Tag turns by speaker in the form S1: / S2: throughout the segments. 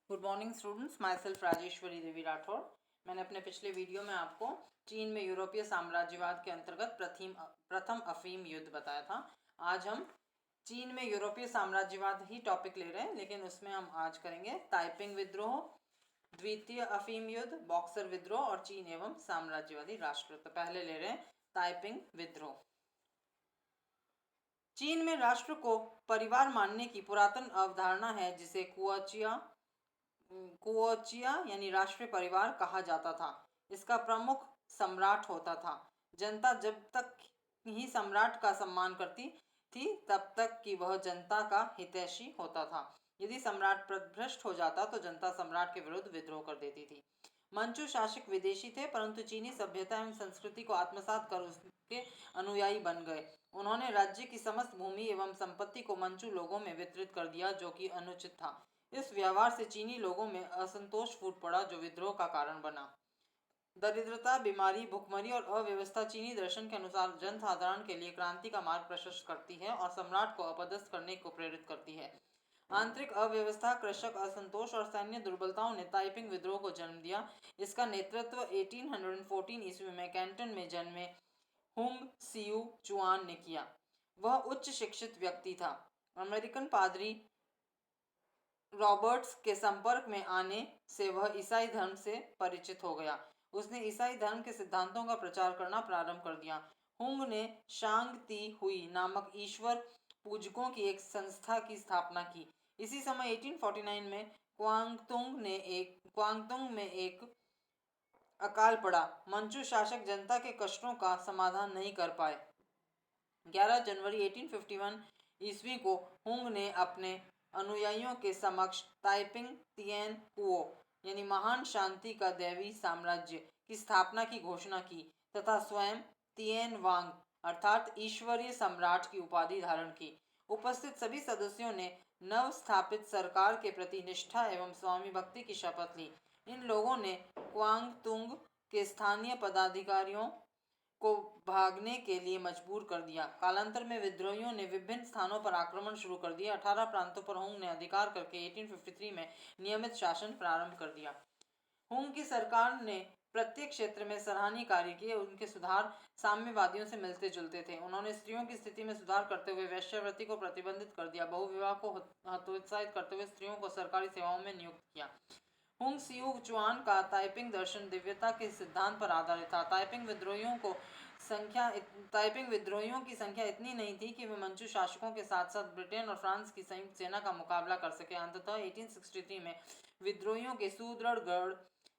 S1: Good morning students, myself Rajeshwari Devi Rathore. मैंने अपने पिछले वीडियो में आपको चीन में यूरोपीय साम्राज्यवाद के अंतर्गत प्रथम अफीम युद्ध बताया था। आज हम चीन में यूरोपीय साम्राज्यवाद ही टॉपिक ले रहे हैं, लेकिन उसमें हम आज करेंगे ताइपिंग विद्रोह, द्वितीय अफीम युद्ध, बॉक्सर विद्रोह और चीन एवं साम्राज्यवादी राष्ट्र। तो पहले ले रहे हैं ताइपिंग विद्रोह। चीन में राष्ट्र को परिवार मानने की पुरातन अवधारणा है, जिसे कुओचिया यानी राष्ट्रीय परिवार कहा जाता था। इसका प्रमुख सम्राट होता था। जनता जब तक ही सम्राट का सम्मान करती थी तब तक कि वह जनता का हितैषी होता था। यदि सम्राट पथभ्रष्ट हो जाता तो जनता सम्राट के विरुद्ध विद्रोह कर देती थी। मंचू शासक विदेशी थे, परंतु चीनी सभ्यता एवं संस्कृति को आत्मसात कर उसके अनुयायी बन गए। उन्होंने राज्य की समस्त भूमि एवं संपत्ति को मंचू लोगों में वितरित कर दिया, जो कि अनुचित था। इस व्यवहार से चीनी लोगों में असंतोष फूट पड़ा, जो विद्रोह का कारण बना। दरिद्रता, बीमारी, भुखमरी और अव्यवस्था चीनी दर्शन के अनुसार जनसाधारण के लिए क्रांति का मार्ग प्रशस्त करती है और सम्राट को अपदस्थ करने को प्रेरित करती है। आंतरिक अव्यवस्था, कृषक असंतोष और सैन्य दुर्बलताओं ने ताइपिंग विद्रोह को जन्म दिया। इसका नेतृत्व 1814 ईस्वी में कैंटन में जन्मे हुंग सियू चुआन ने किया। वह उच्च शिक्षित व्यक्ति था। अमेरिकन पादरी रॉबर्ट्स के संपर्क में आने से वह ईसाई धर्म से परिचित हो गया। उसने ईसाई धर्म के सिद्धांतों का प्रचार करना प्रारंभ कर दिया। हुंग ने शांग ती हुई नामक ईश्वर पूजकों की एक संस्था की स्थापना की। इसी समय 1849 में क्वांगतुंग में एक अकाल पड़ा। मंचू शासक जनता के कष्टों का समाधान नहीं कर पाए। 11 जनवरी 1851 ईस्वी को हुंग ने अपने अनुयायियों के समक्ष ताइपिंग तिएन कुओ यानी महान शांति का दैवी साम्राज्य की स्थापना की घोषणा की तथा स्वयं तिएन वांग अर्थात ईश्वरीय सम्राट की उपाधि धारण की। उपस्थित सभी सदस्यों ने नव स्थापित सरकार के प्रति निष्ठा एवं स्वामी भक्ति की शपथ ली। इन लोगों ने क्वांगतुंग के स्थानीय पदाधिकारियों को भागने के लिए मजबूर कर दिया। कालांतर में विद्रोहियों ने विभिन्न स्थानों पर आक्रमण शुरू कर दिया। 18 प्रांतों पर हुंग ने अधिकार करके 1853 में नियमित शासन प्रारंभ कर दिया। हुंग की सरकार ने प्रत्येक क्षेत्र में सराहनीय कार्य किए। उनके सुधार साम्यवादियों से मिलते जुलते थे। उन्होंने स्त्रियों की स्थिति में सुधार करते हुए वेश्यावृत्ति को प्रतिबंधित कर दिया। बहुविवाह को हतोत्साहित करते हुए स्त्रियों को सरकारी सेवाओं में नियुक्त किया। हुंग सियू चुआन का ताइपिंग दर्शन दिव्यता के सिद्धांत पर आधारित था। ताइपिंग विद्रोहियों की संख्या इतनी नहीं थी कि वे मंचू शासकों के साथ साथ ब्रिटेन और फ्रांस की संयुक्त सेना का मुकाबला कर सके। अंततः 1863 में विद्रोहियों के सुदृढ़ गढ़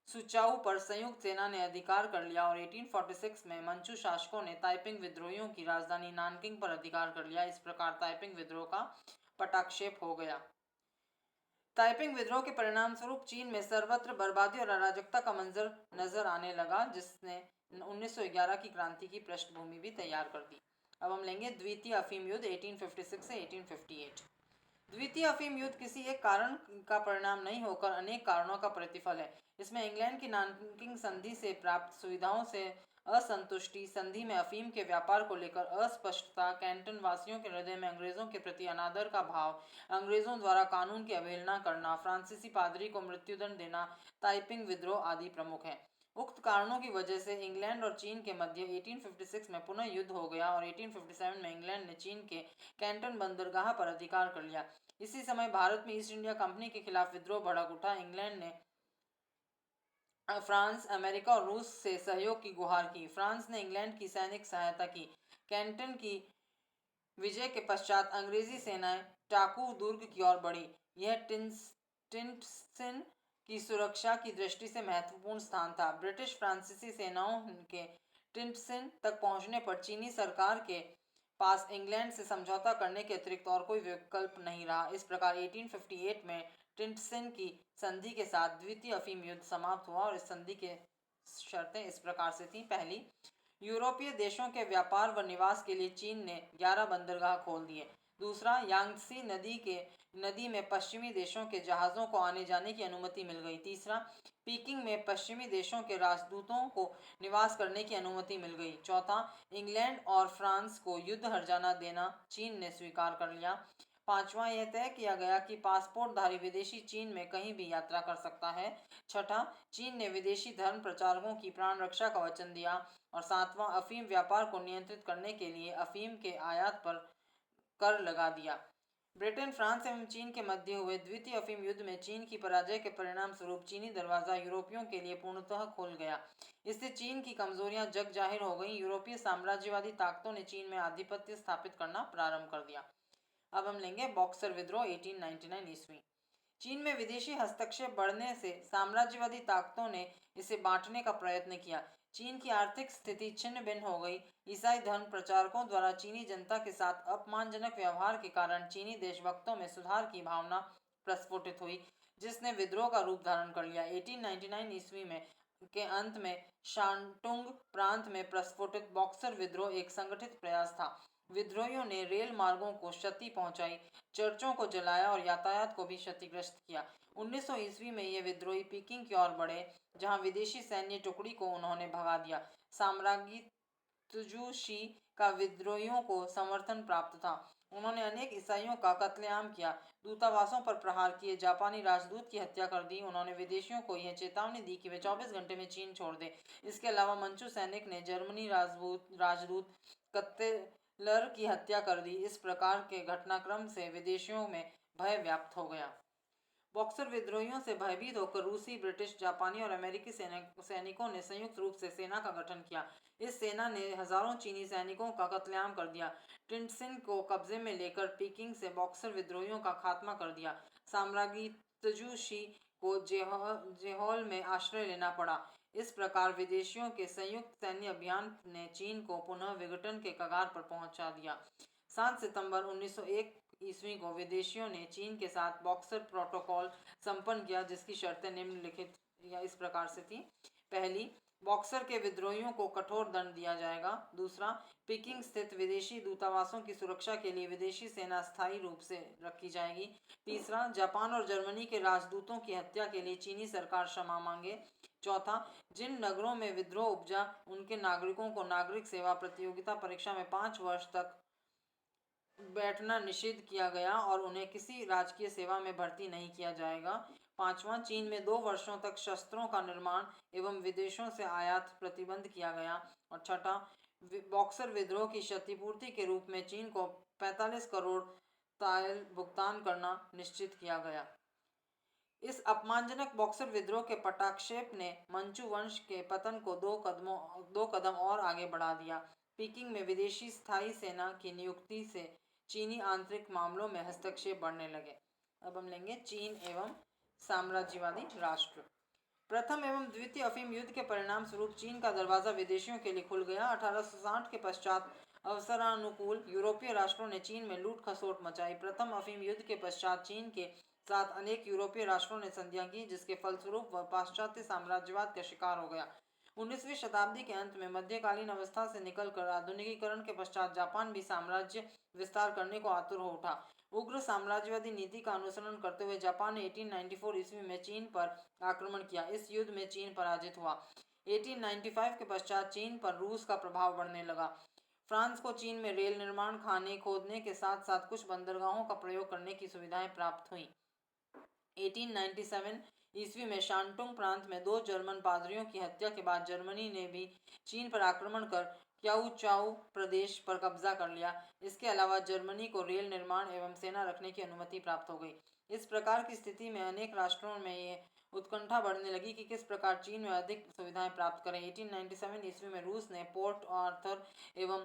S1: सुचाऊ पर संयुक्त सेना ने अधिकार कर लिया और 1846 में मंचू शासकों ने ताइपिंग विद्रोहियों की राजधानी नानकिंग पर अधिकार कर लिया। इस प्रकार ताइपिंग विद्रोह का पटाक्षेप हो गया। ताइपिंग विद्रोह के परिणाम स्वरूप चीन में सर्वत्र बर्बादी और अराजकता का मंजर नजर आने लगा, जिसने 1911 की क्रांति की पृष्ठभूमि भी तैयार कर दी। अब हम लेंगे द्वितीय अफीम युद्ध 1856 से 1858। द्वितीय अफीम युद्ध किसी एक कारण का परिणाम नहीं होकर अनेक कारणों का प्रतिफल है। इसमें इंग्लैंड की नानकिंग संधि से प्राप्त सुविधाओं से असंतुष्टि, संधि में अफीम के व्यापार को लेकर अस्पष्टता, कैंटन वासियों के हृदय में अंग्रेजों के प्रति अनादर का भाव, अंग्रेजों द्वारा कानून की अवहेलना करना, फ्रांसीसी पादरी को मृत्युदंड देना, ताइपिंग विद्रोह आदि प्रमुख हैं। उक्त कारणों की वजह से इंग्लैंड और चीन के मध्य 1856 में पुनः युद्ध हो गया और 1857 में इंग्लैंड ने चीन के कैंटन बंदरगाह पर अधिकार कर लिया। इसी समय भारत में ईस्ट इंडिया कंपनी के खिलाफ विद्रोह भड़क उठा। इंग्लैंड ने फ्रांस, अमेरिका और रूस से सहयोग की गुहार की। फ्रांस ने इंग्लैंड की सैनिक सहायता की। कैंटन की विजय के पश्चात अंग्रेजी सेनाएं टाकू दुर्ग की ओर बढ़ी। यह टिंटसिन की सुरक्षा की दृष्टि से महत्वपूर्ण स्थान था। ब्रिटिश फ्रांसीसी सेनाओं के टिंटसिन तक पहुंचने पर चीनी सरकार के पास इंग्लैंड से समझौता करने के अतिरिक्त और कोई विकल्प नहीं रहा। इस प्रकार 1858 में टिंटसिन की संधि के साथ द्वितीय अफीम युद्ध समाप्त हुआ और इस संधि के शर्तें इस प्रकार से थी। पहली, यूरोपीय देशों के व्यापार व निवास के लिए चीन ने 11 बंदरगाह खोल दिए। दूसरा, यांगत्सी नदी में पश्चिमी देशों के जहाज़ों को आने जाने की अनुमति मिल गई। तीसरा, पीकिंग में पश्चिमी देशों के राजदूतों को निवास करने की अनुमति मिल गई। चौथा, इंग्लैंड और फ्रांस को युद्ध हर्जाना देना चीन ने स्वीकार कर लिया। पांचवा, यह तय किया गया कि पासपोर्टधारी विदेशी चीन में कहीं भी यात्रा कर सकता है। छठा, चीन ने विदेशी धर्म प्रचारकों की प्राण रक्षा का वचन दिया। और सातवां, अफीम व्यापार को नियंत्रित करने के लिए अफीम के आयात पर कर लगा दिया। ब्रिटेन, फ्रांस एवं चीन के मध्य हुए द्वितीय अफीम युद्ध में चीन की पराजय के परिणाम स्वरूप चीनी दरवाजा यूरोपियों के लिए पूर्णतः खुल गया। इससे चीन की कमजोरियां जग जाहिर हो गईं। यूरोपीय साम्राज्यवादी ताकतों ने चीन में आधिपत्य स्थापित करना प्रारंभ कर दिया। अब हम लेंगे बॉक्सर विद्रोह 1899 ईस्वी। चीन में विदेशी हस्तक्षेप बढ़ने से साम्राज्यवादी ताकतों ने इसे बांटने का प्रयत्न किया। चीन की आर्थिक स्थिति छिन्न भिन्न हो गई। ईसाई धर्म प्रचारकों द्वारा चीनी जनता के साथ अपमानजनक व्यवहार के कारण चीनी देशभक्तों में सुधार की भावना प्रस्फुटित हुई, जिसने विद्रोह का रूप धारण कर लिया। 1899 ईस्वी में के अंत में शांटुंग प्रांत में प्रस्फुटित बॉक्सर विद्रोह एक संगठित प्रयास था। विद्रोहियों ने रेल मार्गों को क्षति पहुंचाई, चर्चों को जलाया और यातायात को भी क्षतिग्रस्त किया। 1900 ईस्वी में ये विद्रोही पीकिंग की ओर बढ़े, जहां विदेशी सैन्य टुकड़ी को उन्होंने भगा दिया। साम्राज्ञी तुजूशी का विद्रोहियों को समर्थन प्राप्त था। उन्होंने अनेक ईसाइयों का कत्लेआम किया, दूतावासों पर प्रहार किए, जापानी राजदूत की हत्या कर दी। उन्होंने विदेशियों को यह चेतावनी दी कि वे 24 घंटे में चीन छोड़ दें। इसके अलावा मंचू सैनिक ने जर्मनी राजदूत कत्तेलर की हत्या कर दी। इस प्रकार के घटनाक्रम से विदेशियों में भय व्याप्त हो गया। बॉक्सर विद्रोहियों से भयभीत होकर रूसी, ब्रिटिश, जापानी और अमेरिकी सैनिकों ने संयुक्त रूप से सेना का गठन किया। इस सेना ने हजारों चीनी सैनिकों का कत्लेआम कर दिया। टिनसिन को कब्जे में लेकर पीकिंग से बॉक्सर विद्रोहियों का खात्मा कर दिया। साम्राज्ञी तुजूशी को जेहोल में आश्रय लेना पड़ा। इस प्रकार विदेशियों के संयुक्त सैन्य अभियान ने चीन को पुनः विघटन के कगार पर पहुंचा दिया। 7 सितंबर 1901 ईस्वी को विदेशियों ने चीन के साथ बॉक्सर प्रोटोकॉल संपन्न किया, जिसकी शर्तें निम्नलिखित या इस प्रकार से थी। पहली, बॉक्सर के विद्रोहियों को कठोर दंड दिया जाएगा। दूसरा, पीकिंग स्थित विदेशी दूतावासों की सुरक्षा के लिए विदेशी सेना स्थायी रूप से रखी जाएगी। तीसरा, जापान और जर्मनी के राजदूतों की हत्या के लिए चीनी सरकार क्षमा मांगे। चौथा, जिन नगरों में विद्रोह उपजा उनके नागरिकों को नागरिक सेवा प्रतियोगिता परीक्षा में 5 वर्ष तक बैठना निषिद्ध किया गया और उन्हें किसी राजकीय सेवा में भर्ती नहीं किया जाएगा। पांचवा, चीन में 2 वर्षों तक शस्त्रों का निर्माण एवं विदेशों से आयात प्रतिबंध किया गया। और छठा, बॉक्सर विद्रोह की क्षतिपूर्ति के रूप में चीन को 45 करोड़ तायल भुगतान करना निश्चित किया गया। इस अपमानजनक बॉक्सर विद्रोह के पटाक्षेप ने मंचू वंश के पतन को 2 कदम और आगे बढ़ा दिया। पीकिंग में विदेशी स्थायी सेना की नियुक्ति से चीनी आंतरिक मामलों में हस्तक्षेप बढ़ने लगे। अब हम लेंगे चीन एवं साम्राज्यवादी राष्ट्र। प्रथम एवं द्वितीय अफीम युद्ध के परिणाम स्वरूप चीन का दरवाजा विदेशियों के लिए खुल गया। 1860 के पश्चात अवसरानुकूल यूरोपीय राष्ट्रों ने चीन में लूट खसोट मचाई। प्रथम अफीम युद्ध के पश्चात चीन के साथ अनेक यूरोपीय राष्ट्रों ने संधियां की, जिसके फलस्वरूप वह पाश्चात्य साम्राज्यवाद का शिकार हो गया। 19वीं शताब्दी के अंत में मध्यकालीन अवस्था से निकलकर आधुनिकीकरण के पश्चात जापान भी साम्राज्य विस्तार करने को आतुर हो उठा। उग्र साम्राज्यवादी नीति का अनुसरण करते हुए जापान ने 1894 ईस्वी में चीन पर आक्रमण किया। इस युद्ध में चीन पराजित हुआ। 1895 के पश्चात चीन पर रूस का प्रभाव बढ़ने लगा। फ्रांस को चीन में रेल निर्माण, खाने खोदने के साथ साथ कुछ बंदरगाहों का प्रयोग करने की सुविधाएं प्राप्त हुई। 1897 ईस्वी में शांटुंग प्रांत में 2 जर्मन पादरियों की हत्या के बाद जर्मनी ने भी चीन पर आक्रमण कर क्याओचाओ प्रदेश पर कब्जा कर लिया। इसके अलावा जर्मनी को रेल निर्माण एवं सेना रखने की अनुमति प्राप्त हो गई। इस प्रकार की स्थिति में अनेक राष्ट्रों में ये उत्कंठा बढ़ने लगी कि किस प्रकार चीन में अधिक सुविधाएं प्राप्त करें। 1897 ईस्वी में रूस ने पोर्ट आर्थर एवं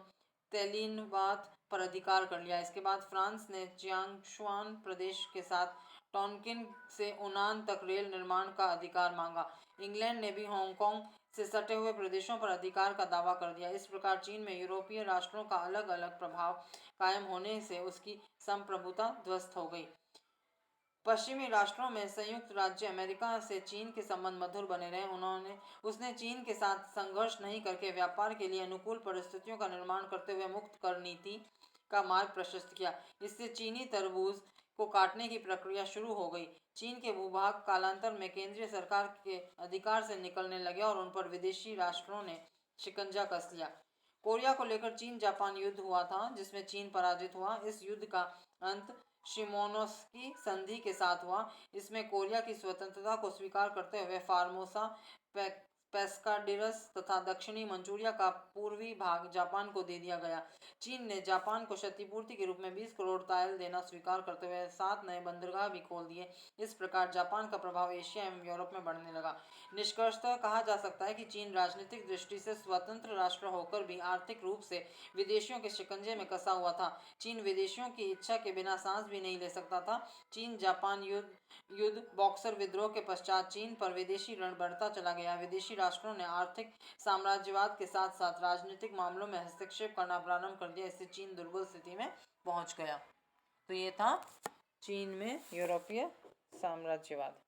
S1: तेलिनवाद पर अधिकार कर लिया। इसके बाद फ्रांस ने जियांगशुआन प्रदेश के साथ टोनकिन से उनान तक रेल निर्माण का अधिकार मांगा। इंग्लैंड ने भी हांगकांग से सटे हुए प्रदेशों पर अधिकार का दावा कर दिया। इस प्रकार चीन में यूरोपीय राष्ट्रों का अलग अलग प्रभाव कायम होने से उसकी संप्रभुता ध्वस्त हो गई। पश्चिमी राष्ट्रों में संयुक्त राज्य अमेरिका से चीन के संबंध मधुर बने रहे। उसने चीन के साथ संघर्ष नहीं करके व्यापार के लिए अनुकूल परिस्थितियों का निर्माण करते हुए मुक्त कर नीति का मार्ग प्रशस्त किया। इससे चीनी तरबूज को काटने की प्रक्रिया शुरू हो गई। चीन के भूभाग कालांतर में केंद्रीय सरकार के अधिकार से निकलने लगे और उन पर विदेशी राष्ट्रों ने शिकंजा कस लिया। कोरिया को लेकर चीन जापान युद्ध हुआ था, जिसमें चीन पराजित हुआ। इस युद्ध का अंत शिमोनोस्की संधि के साथ हुआ। इसमें कोरिया की स्वतंत्रता को स्वीकार करते हुए फार्मोसा, पेस्काडिरस तथा दक्षिणी मंचूरिया का पूर्वी भाग जापान को दे दिया गया। चीन ने जापान को क्षतिपूर्ति के रूप में 20 करोड़ तायल देना स्वीकार करते हुए 7 नए बंदरगाह भी खोल दिए। इस प्रकार जापान का प्रभाव एशिया एवं यूरोप में बढ़ने लगा। निष्कर्षतः कहा जा सकता है कि चीन राजनीतिक दृष्टि से स्वतंत्र राष्ट्र होकर भी आर्थिक रूप से विदेशियों के शिकंजे में कसा हुआ था। चीन विदेशियों की इच्छा के बिना सांस भी नहीं ले सकता था। चीन जापान युद्ध बॉक्सर विद्रोह के पश्चात चीन पर विदेशी ऋण बढ़ता चला गया। विदेशी राष्ट्रों ने आर्थिक साम्राज्यवाद के साथ साथ राजनीतिक मामलों में हस्तक्षेप करना प्रारंभ कर दिया। इससे चीन दुर्बल स्थिति में पहुंच गया। तो ये था चीन में यूरोपीय साम्राज्यवाद।